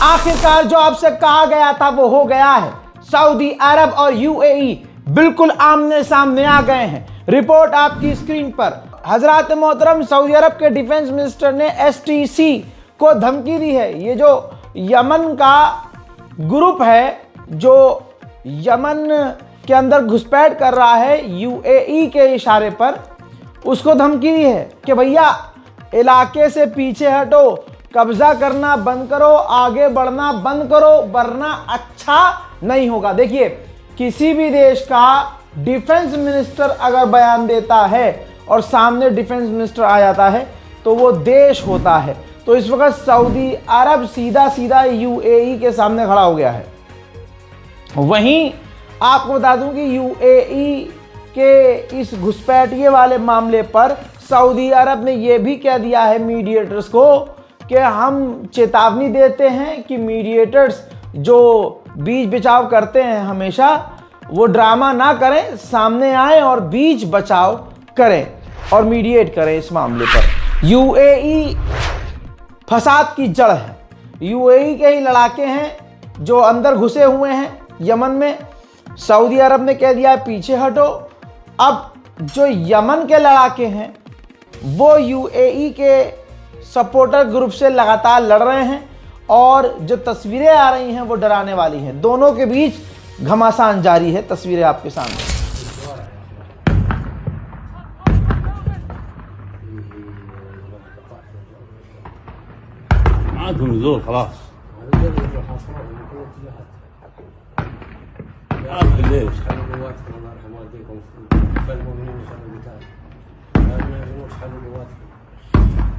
आखिरकार जो आपसे कहा गया था वो हो गया है। सऊदी अरब और यूएई बिल्कुल आमने सामने आ गए हैं। रिपोर्ट आपकी स्क्रीन पर। हजरात मोहतरम, सऊदी अरब के डिफेंस मिनिस्टर ने एसटीसी को धमकी दी है। ये जो यमन का ग्रुप है जो यमन के अंदर घुसपैठ कर रहा है यूएई के इशारे पर, उसको धमकी दी है कि भैया इलाके से पीछे हटो, कब्जा करना बंद करो, आगे बढ़ना बंद करो, वरना अच्छा नहीं होगा। देखिए, किसी भी देश का डिफेंस मिनिस्टर अगर बयान देता है और सामने डिफेंस मिनिस्टर आ जाता है तो वो देश होता है। तो इस वक्त सऊदी अरब सीधा सीधा यूएई के सामने खड़ा हो गया है। वहीं आपको बता दूं कि यूएई के इस घुसपैठिए वाले मामले पर सऊदी अरब ने यह भी कह दिया है मीडिएटर्स को कि हम चेतावनी देते हैं कि मीडिएटर्स जो बीच बचाव करते हैं हमेशा वो ड्रामा ना करें, सामने आए और बीच बचाव करें और मीडिएट करें इस मामले पर। यूएई फसाद की जड़ है। यूएई के ही लड़ाके हैं जो अंदर घुसे हुए हैं यमन में। सऊदी अरब ने कह दिया है पीछे हटो। अब जो यमन के लड़ाके हैं वो यूएई के सपोर्टर ग्रुप से लगातार लड़ रहे हैं और जो तस्वीरें आ रही हैं वो डराने वाली हैं। दोनों के बीच घमासान जारी है। तस्वीरें आपके सामने।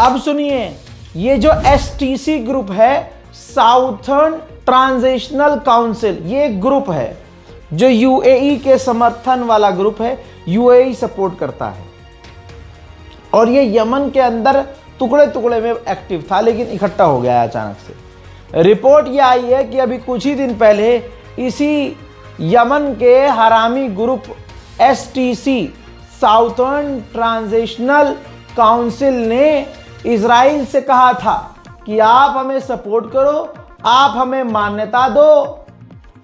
अब सुनिए, ये जो एसटीसी ग्रुप है, साउथर्न ट्रांजिशनल काउंसिल, ये एक ग्रुप है जो यूएई के समर्थन वाला ग्रुप है। यूएई सपोर्ट करता है और ये यमन के अंदर टुकड़े टुकड़े में एक्टिव था लेकिन इकट्ठा हो गया है अचानक से। रिपोर्ट ये आई है कि अभी कुछ ही दिन पहले इसी यमन के हरामी group STC, southern transitional council ने इजराइल से कहा था कि आप हमें सपोर्ट करो, आप हमें मान्यता दो,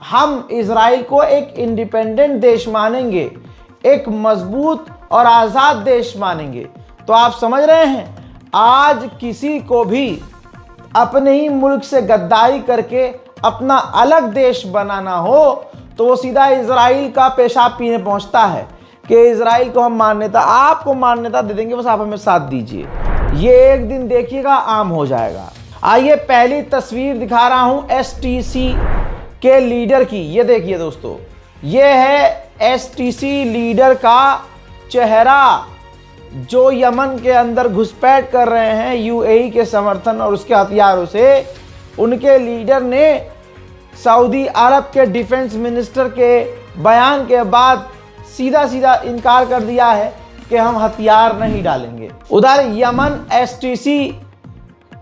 हम इजराइल को एक इंडिपेंडेंट देश मानेंगे, एक मजबूत और आज़ाद देश मानेंगे। तो आप समझ रहे हैं, आज किसी को भी अपने ही मुल्क से गद्दारी करके अपना अलग देश बनाना हो तो वो सीधा इजराइल का पेशाब पीने पहुंचता है कि इजराइल को हम आपको मान्यता दे देंगे, बस आप हमें साथ दीजिए। ये एक दिन देखिएगा आम हो जाएगा। आइए पहली तस्वीर दिखा रहा हूं एसटीसी के लीडर की। ये देखिए दोस्तों, ये है एसटीसी लीडर का चेहरा जो यमन के अंदर घुसपैठ कर रहे हैं यूएई के समर्थन और उसके हथियारों से। उनके लीडर ने सऊदी अरब के डिफेंस मिनिस्टर के बयान के बाद सीधा सीधा इनकार कर दिया है कि हम हथियार नहीं डालेंगे। उधर यमन एसटीसी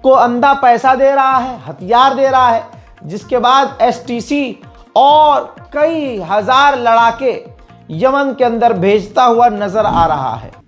को अंधा पैसा दे रहा है, हथियार दे रहा है, जिसके बाद एसटीसी और कई हजार लड़ाके यमन के अंदर भेजता हुआ नजर आ रहा है।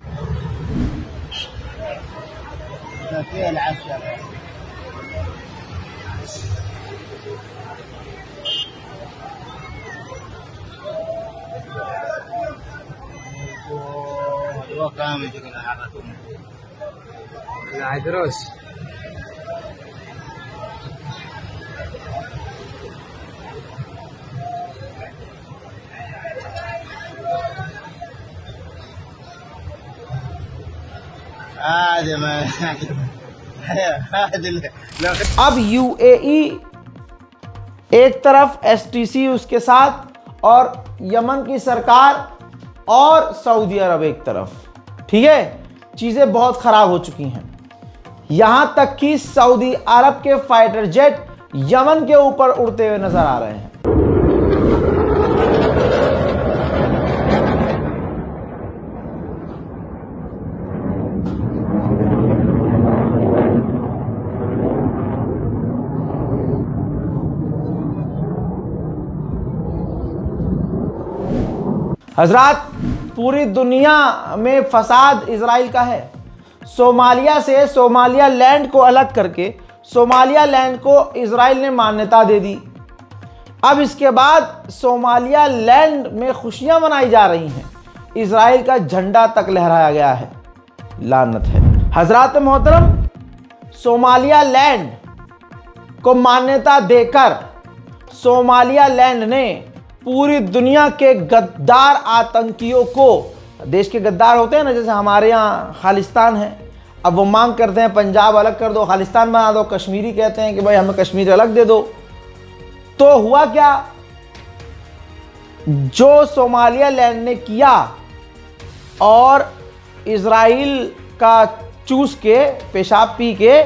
अब यूएई एक तरफ, एसटीसी उसके साथ और यमन की सरकार और सऊदी अरब एक तरफ। ठीक है, चीजें बहुत खराब हो चुकी हैं। यहां तक कि सऊदी अरब के फाइटर जेट यमन के ऊपर उड़ते हुए नजर आ रहे हैं। हजरात, पूरी दुनिया में फसाद इजराइल का है। सोमालिया से सोमालिया लैंड को अलग करके सोमालिया लैंड को इजराइल ने मान्यता दे दी। अब इसके बाद सोमालिया लैंड में खुशियां मनाई जा रही हैं, इजराइल का झंडा तक लहराया गया है। लानत है। हजरात मोहतरम, सोमालिया लैंड को मान्यता देकर सोमालिया लैंड ने पूरी दुनिया के गद्दार आतंकियों को, देश के गद्दार होते हैं ना, जैसे हमारे यहाँ खालिस्तान है, अब वो मांग करते हैं पंजाब अलग कर दो, खालिस्तान बना दो, कश्मीरी कहते हैं कि भाई हमें कश्मीर अलग दे दो। तो हुआ क्या, जो सोमालिया लैंड ने किया और इजराइल का चूस के पेशाब पी के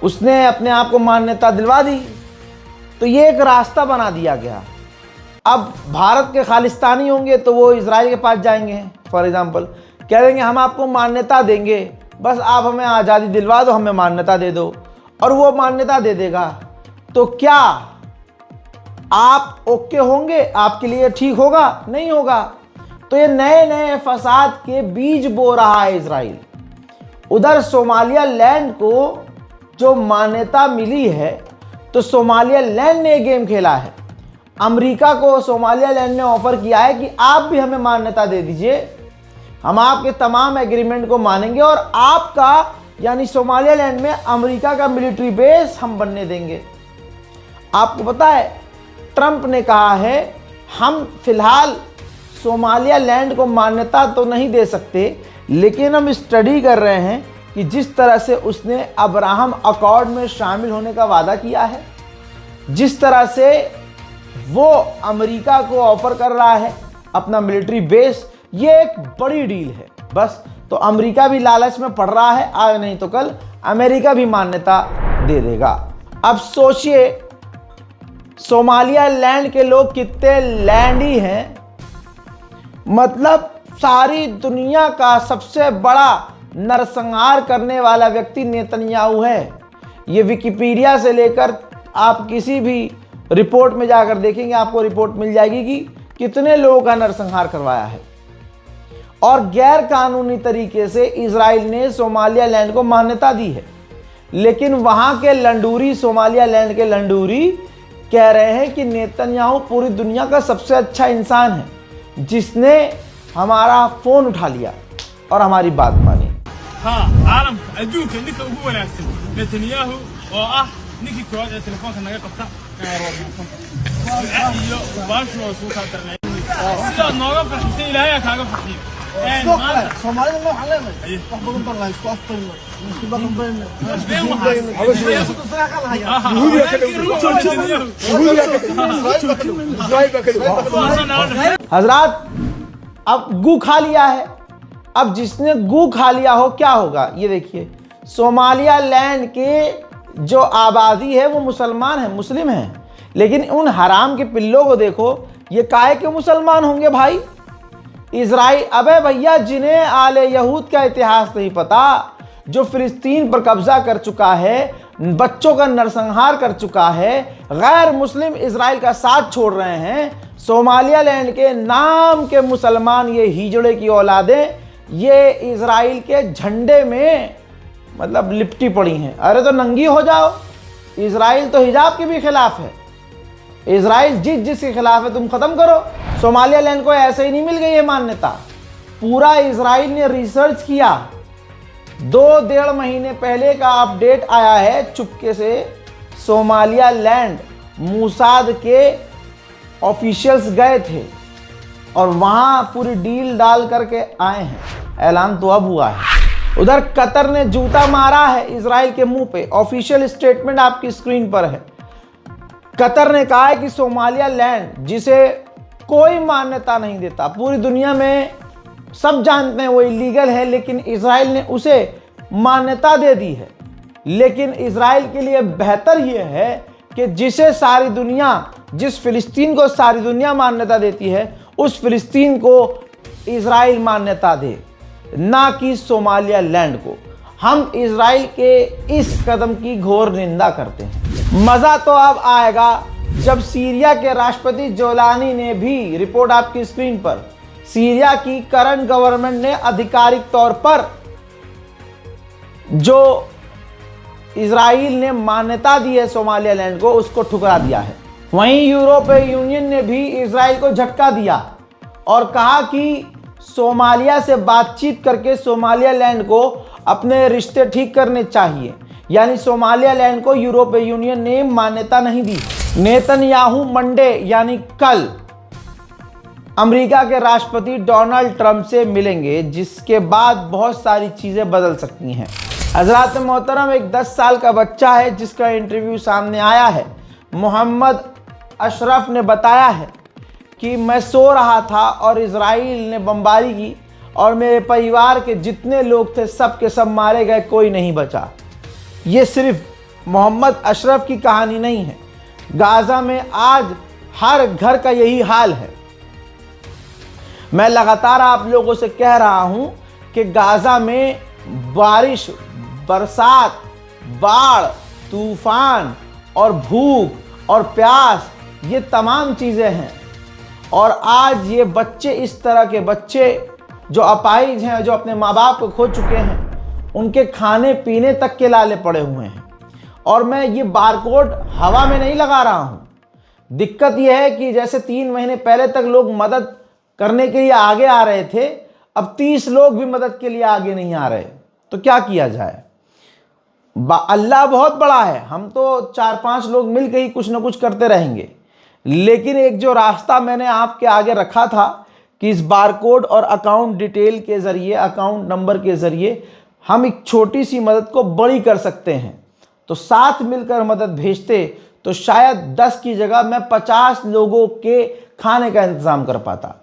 उसने अपने आप को मान्यता दिलवा दी। तो ये एक रास्ता बना दिया गया। अब भारत के खालिस्तानी होंगे तो वो इजराइल के पास जाएंगे, फॉर एग्जांपल कह देंगे हम आपको मान्यता देंगे, बस आप हमें आज़ादी दिलवा दो, हमें मान्यता दे दो, और वो मान्यता दे देगा। तो क्या आप ओके होंगे? आपके लिए ठीक होगा? नहीं होगा। तो ये नए नए फसाद के बीज बो रहा है इजराइल। उधर सोमालिया लैंड को जो मान्यता मिली है, तो सोमालिया लैंड ने गेम खेला है। अमेरिका को सोमालिया लैंड ने ऑफर किया है कि आप भी हमें मान्यता दे दीजिए, हम आपके तमाम एग्रीमेंट को मानेंगे और आपका यानी सोमालिया लैंड में अमेरिका का मिलिट्री बेस हम बनने देंगे। आपको पता है ट्रंप ने कहा है हम फिलहाल सोमालिया लैंड को मान्यता तो नहीं दे सकते, लेकिन हम स्टडी कर रहे हैं कि जिस तरह से उसने अब्राहम अकॉर्ड में शामिल होने का वादा किया है, जिस तरह से वो अमेरिका को ऑफर कर रहा है अपना मिलिट्री बेस, ये एक बड़ी डील है। बस तो अमेरिका भी लालच में पड़ रहा है, आज नहीं तो कल अमेरिका भी मान्यता दे देगा। अब सोचिए सोमालिया लैंड के लोग कितने लैंडी हैं, मतलब सारी दुनिया का सबसे बड़ा नरसंहार करने वाला व्यक्ति नेतन्याहू है। ये विकिपीडिया से लेकर आप किसी भी रिपोर्ट में जाकर देखेंगे, आपको रिपोर्ट मिल जाएगी कि कितने लोगों का नरसंहार करवाया है। और गैर कानूनी तरीके से इजराइल ने सोमालिया लैंड को मान्यता दी है, लेकिन वहां के लंडूरी, सोमालिया लैंड के लंडूरी कह रहे हैं कि नेतन्याहू पूरी दुनिया का सबसे अच्छा इंसान है जिसने हमारा फोन उठा लिया और हमारी बात मानी। हाँ, आलम adduunka ninka ugu wanaagsan Netanyahu oo ah ninkii koowaad ee telefoonka naga qabta iyo baashoo soo ka darnay sida nooga farxisay Ilaahay kaaga farxiyo. Soomaalida waxaan leenahay wax badan baan la isku afkayno, isku baqanbayno, हजरात अब गू खा लिया है। अब जिसने गू खा लिया हो क्या होगा, ये देखिए सोमालिया लैंड के जो आबादी है वो मुसलमान है, मुस्लिम है, लेकिन उन हराम के पिल्लों को देखो, ये काहे के मुसलमान होंगे भाई? इजराइल, अबे भैया जिन्हें आले यहूद का इतिहास नहीं पता, जो फिलिस्तीन पर कब्जा कर चुका है, बच्चों का नरसंहार कर चुका है, गैर मुस्लिम इजराइल का साथ छोड़ रहे हैं, सोमालिया लैंड के नाम के मुसलमान, ये हिजड़े की औलादें, ये इजराइल के झंडे में मतलब लिपटी पड़ी हैं। अरे तो नंगी हो जाओ, इजराइल तो हिजाब के भी खिलाफ है। इजराइल जिसके खिलाफ है तुम खत्म करो। सोमालिया लैंड को ऐसे ही नहीं मिल गई है मान्यता, पूरा इजराइल ने रिसर्च किया। 2-1.5 महीने पहले का अपडेट आया है चुपके से, सोमालिया लैंड मूसाद के ऑफिशियल्स गए थे और वहां पूरी डील डाल करके आए हैं। ऐलान तो अब हुआ है। उधर कतर ने जूता मारा है इजराइल के मुंह पे, ऑफिशियल स्टेटमेंट आपकी स्क्रीन पर है। कतर ने कहा है कि सोमालिया लैंड जिसे कोई मान्यता नहीं देता, पूरी दुनिया में सब जानते हैं वो इलीगल है, लेकिन इजराइल ने उसे मान्यता दे दी है। लेकिन इजराइल के लिए बेहतर यह है कि जिस फिलिस्तीन को सारी दुनिया मान्यता देती है, उस फिलिस्तीन को इजराइल मान्यता दे, ना कि सोमालिया लैंड को। हम इजराइल के इस कदम की घोर निंदा करते हैं। मज़ा तो अब आएगा जब सीरिया के राष्ट्रपति जोलानी ने भी, रिपोर्ट आपकी स्क्रीन पर, सीरिया की करंट गवर्नमेंट ने आधिकारिक तौर पर जो इजराइल ने मान्यता दी है सोमालिया लैंड को, उसको ठुकरा दिया है। वहीं यूरोपीय यूनियन ने भी इजराइल को झटका दिया और कहा कि सोमालिया से बातचीत करके सोमालिया लैंड को अपने रिश्ते ठीक करने चाहिए। यानी सोमालिया लैंड को यूरोपीय यूनियन ने मान्यता नहीं दी। नेतन्याहू मंडे यानी कल अमेरिका के राष्ट्रपति डोनाल्ड ट्रंप से मिलेंगे, जिसके बाद बहुत सारी चीज़ें बदल सकती हैं। हज़रात मोहतरम, एक 10 साल का बच्चा है जिसका इंटरव्यू सामने आया है। मोहम्मद अशरफ ने बताया है कि मैं सो रहा था और इजराइल ने बमबारी की और मेरे परिवार के जितने लोग थे सब के सब मारे गए, कोई नहीं बचा। ये सिर्फ मोहम्मद अशरफ की कहानी नहीं है। गाज़ा में आज हर घर का यही हाल है। मैं लगातार आप लोगों से कह रहा हूं कि गाज़ा में बारिश, बरसात, बाढ़, तूफान और भूख और प्यास, ये तमाम चीज़ें हैं। और आज ये बच्चे, इस तरह के बच्चे जो अपाहिज हैं, जो अपने माँ बाप को खो चुके हैं, उनके खाने पीने तक के लाले पड़े हुए हैं। और मैं ये बारकोड हवा में नहीं लगा रहा हूँ। दिक्कत यह है कि जैसे 3 महीने पहले तक लोग मदद करने के लिए आगे आ रहे थे, अब 30 लोग भी मदद के लिए आगे नहीं आ रहे। तो क्या किया जाए? अल्लाह बहुत बड़ा है, हम तो 4-5 लोग मिल के ही कुछ ना कुछ करते रहेंगे। लेकिन एक जो रास्ता मैंने आपके आगे रखा था कि इस बारकोड और अकाउंट डिटेल के ज़रिए, अकाउंट नंबर के ज़रिए हम एक छोटी सी मदद को बड़ी कर सकते हैं। तो साथ मिलकर मदद भेजते तो शायद 10 की जगह मैं 50 लोगों के खाने का इंतज़ाम कर पाता।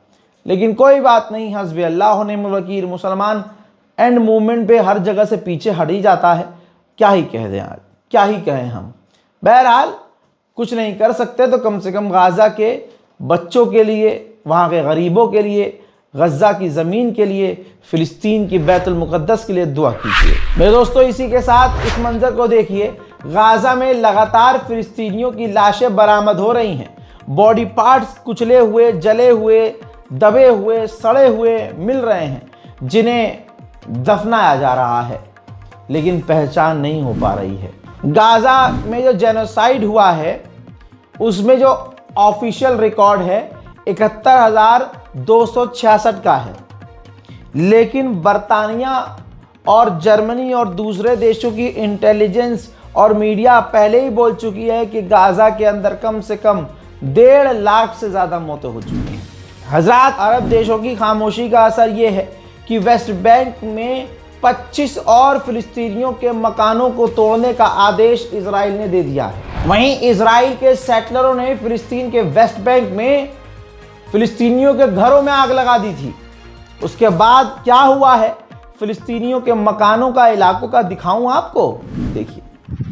लेकिन कोई बात नहीं, हस्बी अल्लाह व निअमल वकील। मुसलमान एंड मूवमेंट पे हर जगह से पीछे हट ही जाता है। क्या ही कह दें आज, क्या ही कहें हम। बहरहाल कुछ नहीं कर सकते तो कम से कम गाज़ा के बच्चों के लिए, वहाँ के गरीबों के लिए, गज़ा की ज़मीन के लिए, फ़िलिस्तीन की बैतुल मुक़द्दस के लिए दुआ कीजिए। मेरे दोस्तों, इसी के साथ इस मंज़र को देखिए। गाज़ा में लगातार फ़िलिस्तीनियों की लाशें बरामद हो रही हैं। बॉडी पार्ट्स कुचले हुए, जले हुए, दबे हुए, सड़े हुए मिल रहे हैं, जिन्हें दफनाया जा रहा है, लेकिन पहचान नहीं हो पा रही है। गाज़ा में जो जेनोसाइड हुआ है, उसमें जो ऑफिशियल रिकॉर्ड है 71,266 का है। लेकिन बरतानिया और जर्मनी और दूसरे देशों की इंटेलिजेंस और मीडिया पहले ही बोल चुकी है कि गाज़ा के अंदर कम से कम 1.5 लाख से ज़्यादा मौतें हो चुकी हैं। हज़रात, अरब देशों की खामोशी का असर ये है कि वेस्ट बैंक में 25 और फिलिस्तीनियों के मकानों को तोड़ने का आदेश इजराइल ने दे दिया है। वहीं इजराइल के सेटलरों ने फिलिस्तीन के वेस्ट बैंक में फिलिस्तीनियों के घरों में आग लगा दी थी। उसके बाद क्या हुआ है, फिलिस्तीनियों के मकानों का, इलाकों का दिखाऊं आपको, देखिए।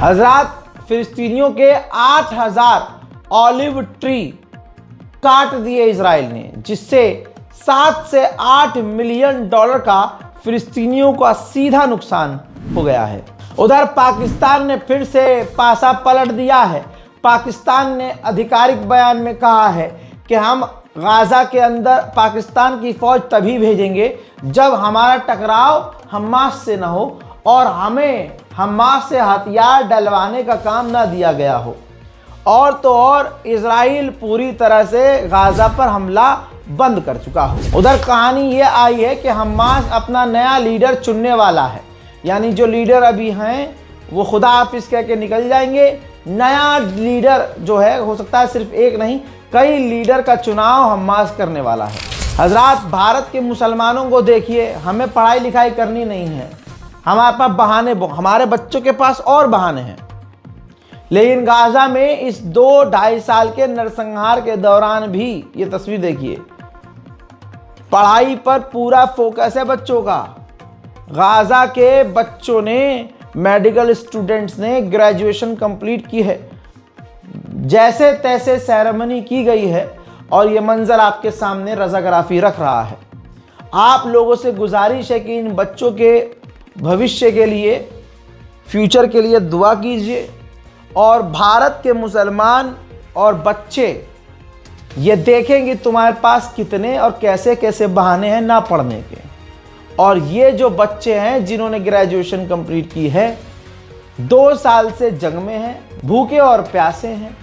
हजरात, फिलिस्तीनियों के 8,000 ऑलिव ट्री काट दिए इजराइल ने, जिससे 7 से 8 मिलियन डॉलर का फिलिस्तीनियों का सीधा नुकसान हो गया है। उधर पाकिस्तान ने फिर से पासा पलट दिया है। पाकिस्तान ने आधिकारिक बयान में कहा है कि हम गाज़ा के अंदर पाकिस्तान की फ़ौज तभी भेजेंगे जब हमारा टकराव हमास से न हो और हमें हमास से हथियार डलवाने का काम न दिया गया हो। और तो और इजराइल पूरी तरह से गाज़ा पर हमला बंद कर चुका हो। उधर कहानी ये आई है कि हमास अपना नया लीडर चुनने वाला है। यानी जो लीडर अभी हैं वो खुदा हाफिज़ कह के निकल जाएंगे। नया लीडर जो है, हो सकता है सिर्फ एक नहीं, कई लीडर का चुनाव हमास करने वाला है। हजरात, भारत के मुसलमानों को देखिए, हमें पढ़ाई लिखाई करनी नहीं है, हमारे पास बहाने, हमारे बच्चों के पास और बहाने हैं। लेकिन गाज़ा में इस 2-2.5 साल के नरसंहार के दौरान भी, ये तस्वीर देखिए, पढ़ाई पर पूरा फोकस है बच्चों का। गाजा के बच्चों ने, मेडिकल स्टूडेंट्स ने ग्रेजुएशन कंप्लीट की है। जैसे तैसे सेरेमनी की गई है और ये मंजर आपके सामने रज़ाग्राफी रख रहा है। आप लोगों से गुजारिश है कि इन बच्चों के भविष्य के लिए, फ्यूचर के लिए दुआ कीजिए। और भारत के मुसलमान और बच्चे ये देखेंगे तुम्हारे पास कितने और कैसे कैसे बहाने हैं ना पढ़ने के। और ये जो बच्चे हैं जिन्होंने ग्रेजुएशन कंप्लीट की है, 2 साल से जंग में हैं, भूखे और प्यासे हैं,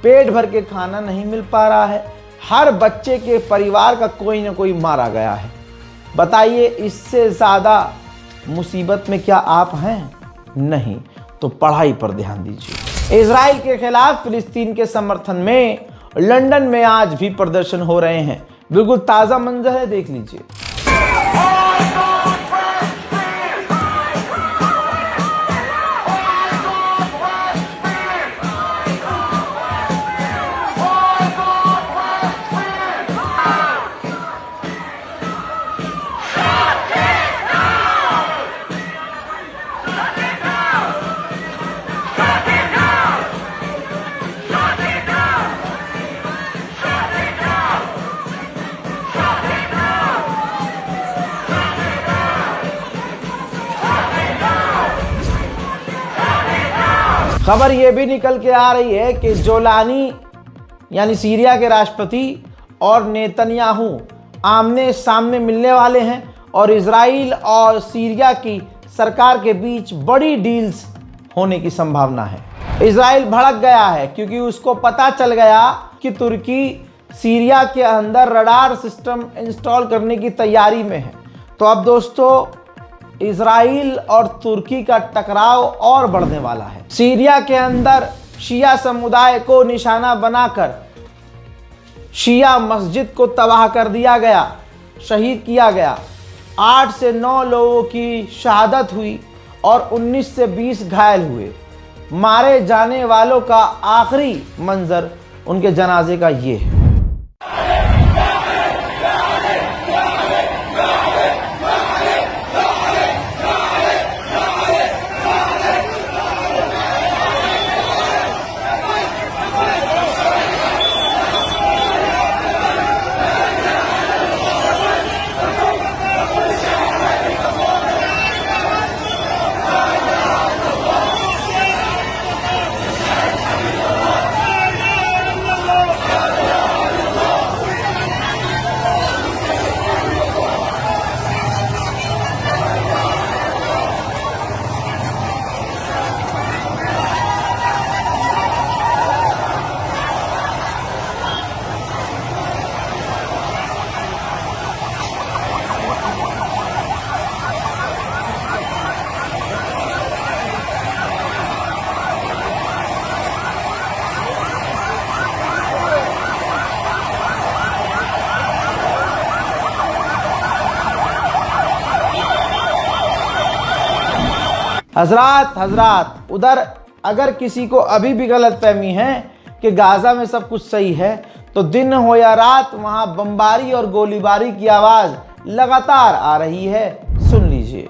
पेट भर के खाना नहीं मिल पा रहा है। हर बच्चे के परिवार का कोई ना कोई मारा गया है। बताइए इससे ज़्यादा मुसीबत में क्या आप हैं? नहीं। तो पढ़ाई पर ध्यान दीजिए। इजराइल के खिलाफ फिलिस्तीन के समर्थन में लंदन में आज भी प्रदर्शन हो रहे हैं। बिल्कुल ताज़ा मंजर है, देख लीजिए। खबर यह भी निकल के आ रही है कि जोलानी यानी सीरिया के राष्ट्रपति और नेतन्याहू आमने सामने मिलने वाले हैं और इजराइल और सीरिया की सरकार के बीच बड़ी डील्स होने की संभावना है। इजराइल भड़क गया है क्योंकि उसको पता चल गया कि तुर्की सीरिया के अंदर रडार सिस्टम इंस्टॉल करने की तैयारी में है। तो अब दोस्तों इजराइल और तुर्की का टकराव और बढ़ने वाला है। सीरिया के अंदर शिया समुदाय को निशाना बनाकर शिया मस्जिद को तबाह कर दिया गया, शहीद किया गया। 8 से 9 लोगों की शहादत हुई और 19 से 20 घायल हुए। मारे जाने वालों का आखिरी मंजर उनके जनाजे का ये है। हजरात उधर अगर किसी को अभी भी गलतफहमी है कि गाजा में सब कुछ सही है तो दिन हो या रात वहां बमबारी और गोलीबारी की आवाज लगातार आ रही है। सुन लीजिए।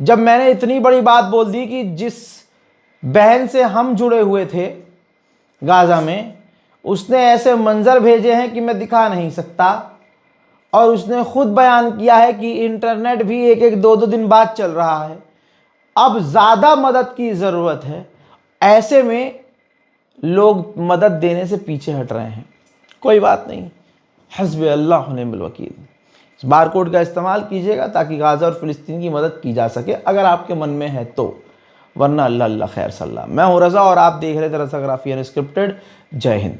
जब मैंने इतनी बड़ी बात बोल दी कि जिस बहन से हम जुड़े हुए थे गाजा में, उसने ऐसे मंजर भेजे हैं कि मैं दिखा नहीं सकता। और उसने खुद बयान किया है कि इंटरनेट भी 1-1, 2-2 दिन बाद चल रहा है। अब ज़्यादा मदद की ज़रूरत है। ऐसे में लोग मदद देने से पीछे हट रहे हैं। कोई बात नहीं, हस्बी अल्लाह व निअमल वकील। इस बारकोड का इस्तेमाल कीजिएगा ताकि गाज़ा और फ़िलिस्तीन की मदद की जा सके अगर आपके मन में है तो। वरना अल्लाह अल्लाह खैर सल्ला। मैं हूँ रज़ा और आप देख रहे थे रज़ाग्राफी अनस्क्रिप्टेड। जय हिंद।